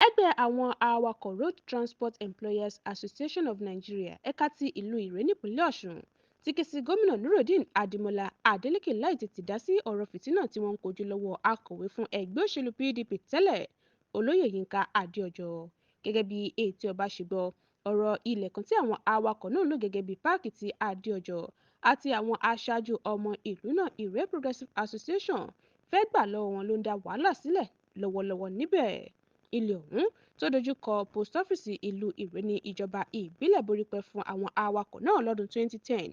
Ẹgbẹ́ àwọn awakọ̀ Road Transport Employers Association of Nigeria ẹ̀ka ti ìlú Ìré nípínlẹ̀ Ọ̀ṣun ti ké sí gómìnà Nurudeen Adeleke láì tètè dá sí ọ̀rọ̀ fìtínà tí wọ́n ń kojú lọ́wọ́ akọ̀wé fún ẹgbẹ́ òṣèlú PDP tẹ́lẹ̀ olóyè Yinka Adeọjọ. Gẹ́gẹ́ bí ètò ọba ṣe gbọ́, ọ̀rọ̀ ilẹ̀ kan tí àwọn awakọ̀ náà lò gẹ́gẹ́ bí páàkì ti Adeọjọ àti àwọn aṣáájú ọmọ ìlú náà Ìré Progressive Association fẹ́ gbà lọ́wọ́ wọn ló ń dá wàhálà sílẹ̀ lọ́wọ́lọ́wọ́ níbẹ̀. Ilẹ̀ ọ̀hún tó dojúkọ post ọ́fíìsì ìlú Ìré ní ìjọba ìbílẹ̀ borípẹ́ fún àwọn awakọ̀ náà lọ́dún 2010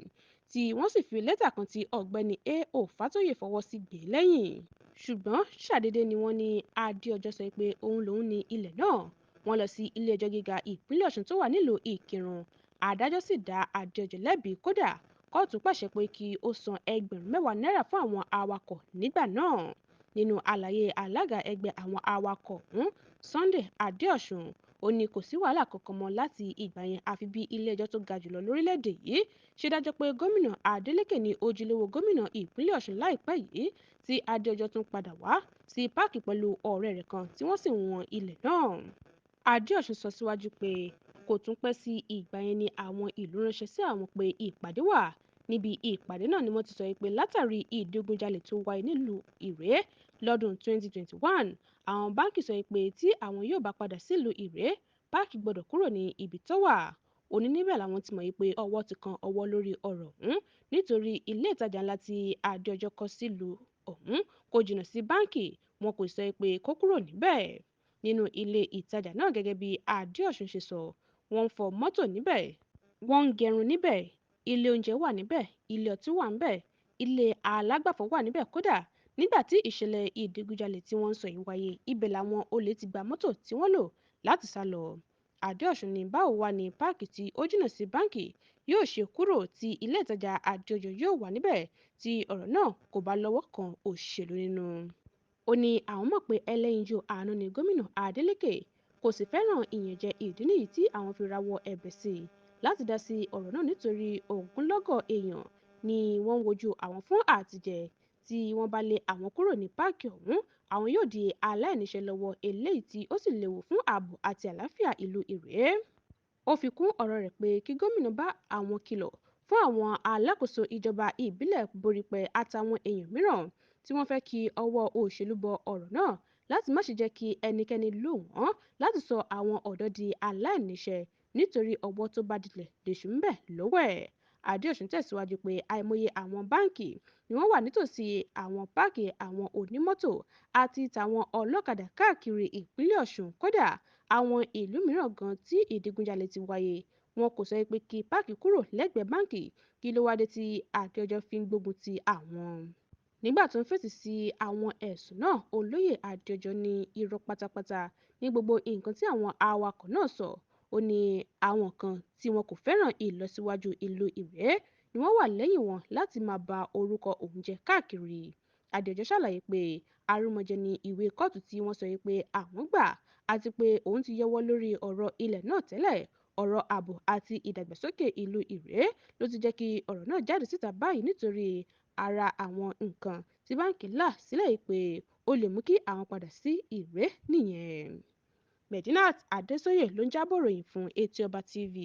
tí wọ́n sì fi lẹ́tà kan tí ọ̀gbẹ́ni A.O. Fátóyè fọwọ́ sí gbé lẹ́yìn. Ṣùgbọ́n ṣàdédé ni wọ́n ní Adéọjọ́ sọ pé òun lòun ní ilẹ̀ náà. Wọ́n lọ sí ilé ẹjọ́ gíga ìpínlẹ̀ Ọ̀ṣun tó wà nílùú Ìkìrun. Adájọ́ sì dá Adéọjọ́ lẹ́bi, kódà kóòtù pàṣẹ pé kí ó san ẹgbẹ̀rún 10 náírà fún àwọn awakọ̀ nígbà náà. Nínú àlàyé alága ẹgbẹ́ àwọn awakọ̀ ọ̀hún Sunday Adéọ̀sùn, ó ní kò sí wàhálà kankan mọ́ láti ìgbà yẹn àfi bí ilé-ẹjọ́ tó ga jùlọ lórílẹ̀‐èdè yìí ṣe dájọ́ pé gómìnà Adeleke ní ojúlówó gómìnà ìpínlẹ̀ Ọ̀ṣun láìpẹ́ yìí tí Adéọjọ́ tún padà wá sí páàkì pẹ̀lú ọ̀rẹ́ rẹ̀ kan tí wọ́n sì wọn ilẹ̀ náà. Adéọ̀sùn sọ síwájú pé kò tún pẹ́ sí ìgbà yẹn ni àwọn ìlú ránṣẹ́ sí àwọn pé ìpàdé wà. Níbi ìpàdé náà ni wọ́n ti sọ pé látàrí ìdigunjalè tó wáyé nílùú Ìré lọ́dún 2021, àwọn báńkì sọ pé tí àwọn yóò bá padà sílùú Ìré, páàkì gbọ́dọ̀ kúrò ní ibi tó wà. Òní níbẹ̀ làwọn ti mọ̀ pé ọwọ́ ti kan ọwọ́ lórí ọ̀rọ̀ ọ̀hún nítorí ilé ìtajà ńlá tí Adéọjọ́ kọ́ sílùú ọ̀hún kò jìnnà sí báńkì, wọn kò sọ pé kó kúrò níbẹ̀. Nínú ilé ìtajà náà, gẹ́gẹ́ bí Adéọ̀sùn ṣe sọ, wọ́n ń fọ mọ́tò níbẹ̀, wọ́n ń gẹrun níbẹ̀, ilé oúnjẹ wà níbẹ̀, ilé ọtí wà níbẹ̀, ilé alágbàfọ̀ wà níbẹ̀, kódà nígbà tí ìṣẹ̀lẹ̀ ìdigunjalè tí wọ́n ń sọ yìí wáyé, ibẹ̀ làwọn olè ti gba mọ́tò tí wọ́n lò láti sá lọ. Adéọ̀sùn ní báwo wá ní páàkì tí ó jìnnà sí báńkì yóò ṣe kúrò tí ilé ìtajà Adéọjọ́ yóò wà níbẹ̀ tí ọ̀rọ̀ náà kò bá lọ́wọ́ kan òṣèlú nínú. Ó ní àwọn mọ̀ pé ẹlẹ́yinjú àánú ni gómìnà Adeleke, kò sì fẹ́ràn ìyànjẹ, ìdí nìyí tí àwọn fi rawọ́ ẹ̀bẹ̀ sí i láti dá sí ọ̀rọ̀ náà nítorí ogunlọ́gọ̀ èèyàn ni wọ́n ń wojú àwọn fún àtìjẹ. Tí wọ́n bá lé àwọn kúrò ní páàkì ọ̀hún, àwọn yóò di aláìníṣẹ́ lọ́wọ́, eléyìí tí ó sì léwu fún ààbò àti àlàáfíà ìlú Ìré. Ó fi kún ọ̀rọ̀ rẹ̀ pé kí gómìnà bá àwọn kìlọ̀ fún àwọn alákòóso ìjọba ìbílẹ̀ borípẹ́ àtàwọn èèyàn mìíràn tí wọ́n fẹ́ kí ọwọ́ òṣèlú bọ ọ̀rọ̀ náà láti má ṣe jẹ́ kí ẹnikẹ́ni lò wọ́n láti sọ àwọn ọ̀dọ́ di aláìníṣẹ́ nítorí ọwọ́ tó bá dilẹ̀ lèṣù ń bẹ lọ́wọ́ ẹ̀. Adéọ̀sùn tẹ̀síwájú pé àìmọye àwọn báńkì ni wọ́n wà nítòsí àwọn páàkì àwọn onímọ́tò àti tàwọn ọlọ́kadà káàkiri ìpínlẹ̀ Ọ̀ṣun, kódà àwọn ìlú mìíràn gan tí ìdigunjalè ti wáyé, wọn kò sọ pé kí páàkì kúrò lẹ́gbẹ̀ẹ́ báńkì. Kí ló wá dé tí Adéọjọ́ fi ń gbógun ti àwọn? Nígbà tó ń fèsì sí àwọn ẹ̀sùn náà, olóyè Adéọjọ́ ní irọ́ pátápátá ní gbogbo nǹkan tí àwọn awakọ̀ náà sọ. Ó ní àwọn kan tí wọn kò fẹ́ràn ìlọsíwájú ìlú Ìré ni wọ́n wà lẹ́yìn wọn láti máa ba orúkọ òun jẹ́ káàkiri. Adéọjọ́ ṣàlàyé pé arúmọjẹ ní ìwé kóòtù tí wọ́n sọ pé àwọn gbà àti pé òun ti yọwọ́ lórí ọ̀rọ̀ ilẹ̀ náà tẹ́lẹ̀. Ọ̀rọ̀ ààbò àti ìdàgbàsókè ìlú Ìré ló ti jẹ́ kí ọ̀rọ̀ náà jáde síta báyìí nítorí ara àwọn nǹkan tí báńkì là sílẹ̀ pé ó lè mú kí àwọn padà sí Ìré nìyẹn. Medinat Adésóyè ló ń jábọ̀ ròyìn fún Etí Ọba TV.